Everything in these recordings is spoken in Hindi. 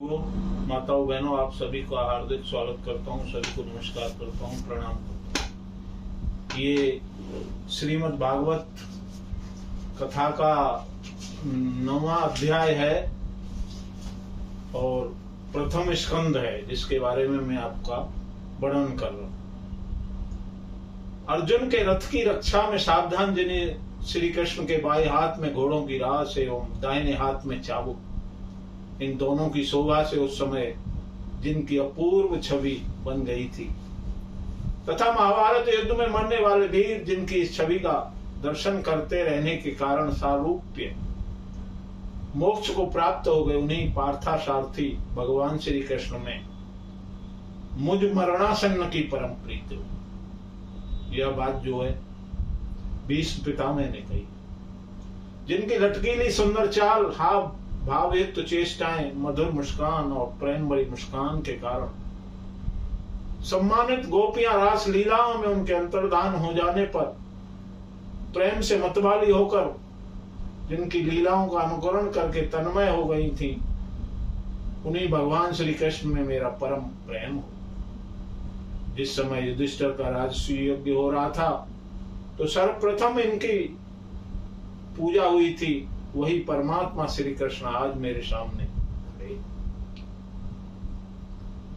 माताओं बहनों, आप सभी का हार्दिक स्वागत करता हूँ, सभी को नमस्कार करता हूँ, प्रणाम करता हूँ। ये श्रीमद् भागवत कथा का 9वां अध्याय है और प्रथम स्कंद है, जिसके बारे में मैं आपका वर्णन कर रहा हूँ। अर्जुन के रथ की रक्षा में सावधान जिन्हें श्री कृष्ण के बाएं हाथ में घोड़ों की रास एवं दाहिने हाथ में चाबुक, इन दोनों की शोभा से उस समय जिनकी अपूर्व छवि बन गई थी, तथा महाभारत युद्ध में मरने वाले वीर जिनकी इस छवि का दर्शन करते रहने के कारण सारूप्य मोक्ष को प्राप्त हो गए, उन्हीं पार्थासारथी भगवान श्री कृष्ण में मुझ मरणासन्न की परम प्रीति हुई। यह बात जो है भीष्म पितामह ने कही, जिनकी लटकीली सुंदर चाल, हाव भावयुक्त चेष्टाएं, मधुर मुस्कान और प्रेम भरी मुस्कान के कारण सम्मानित गोपियां रास लीलाओं में उनके अंतर्धान हो जाने पर प्रेम से मतवाली होकर जिनकी लीलाओं का अनुकरण करके तन्मय हो गई थी, उन्हीं भगवान श्री कृष्ण में मेरा परम प्रेम हो। जिस समय युधिष्ठिर का राजसूय यज्ञ हो रहा था, तो सर्वप्रथम इनकी पूजा हुई थी, वही परमात्मा श्री कृष्ण आज मेरे सामने खड़े।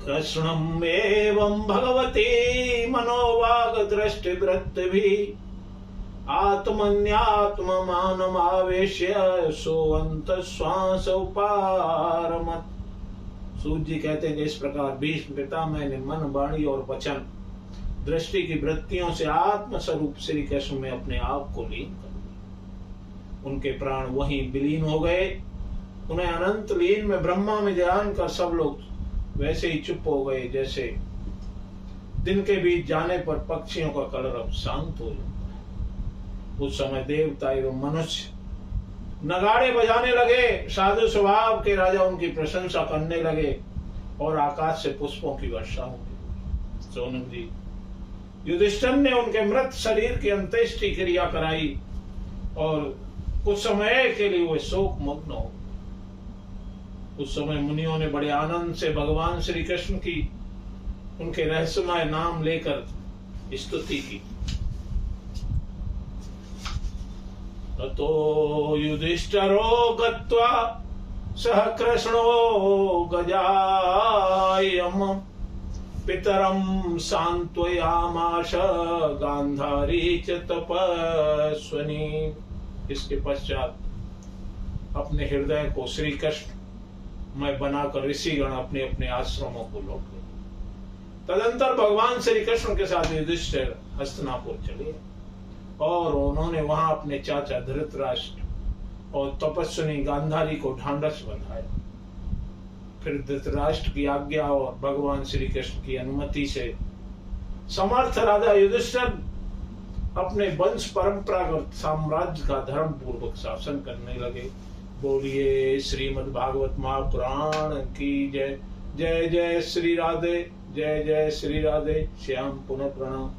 कृष्णम एवं भगवती मनोवाग दृष्टि वृत्ति आत्मन्यात्म मानम आवेश्य सोअंत श्वास उपारमत। सूत जी कहते हैं कि इस प्रकार भीष्म पितामह ने मन, वाणी और वचन, दृष्टि की वृत्तियों से आत्म स्वरूप श्री कृष्ण में अपने आप को लीन कर, उनके प्राण वहीं विलीन हो गए। उन्हें अनंत लीन में ब्रह्मा में ध्यान कर सब लोग वैसे ही चुप हो गए, जैसे दिन के बीच जाने पर पक्षियों का कलरव शांत हो जाता है। उस समय देवता एवं मनुष्य नगाड़े बजाने लगे, साधु स्वभाव के राजा उनकी प्रशंसा करने लगे और आकाश से पुष्पों की वर्षा होगी। सोनक जी, युधिष्ठिर ने उनके मृत शरीर की अंत्येष्टि क्रिया कराई और कुछ समय के लिए वो शोक मग्न हो। उस समय मुनियों ने बड़े आनंद से भगवान श्री कृष्ण की उनके रहस्यमय नाम लेकर स्तुति की। ततो युधिष्ठिरो गत्वा सह कृष्णो गजायम पितरम सांत्वयामाश गांधारी च तपस्विनी। इसके पश्चात अपने हृदय को श्री कृष्ण में बनाकर ऋषिगण अपने अपने आश्रमों को लौट गए। तदंतर भगवान श्री कृष्ण के साथ युधिष्ठिर हस्तिनापुर चले और उन्होंने वहां अपने चाचा धृतराष्ट्र और तपस्विनी गांधारी को ढांढस बंधाया। फिर धृतराष्ट्र की आज्ञा और भगवान श्री कृष्ण की अनुमति से समर्थ राजा युधिष्ठिर अपने वंश परंपरागत साम्राज्य का धर्म पूर्वक शासन करने लगे। बोलिए श्रीमद् भागवत महापुराण की जय। जय जय श्री राधे, जय जय श्री राधे। श्याम पुनः प्रणाम।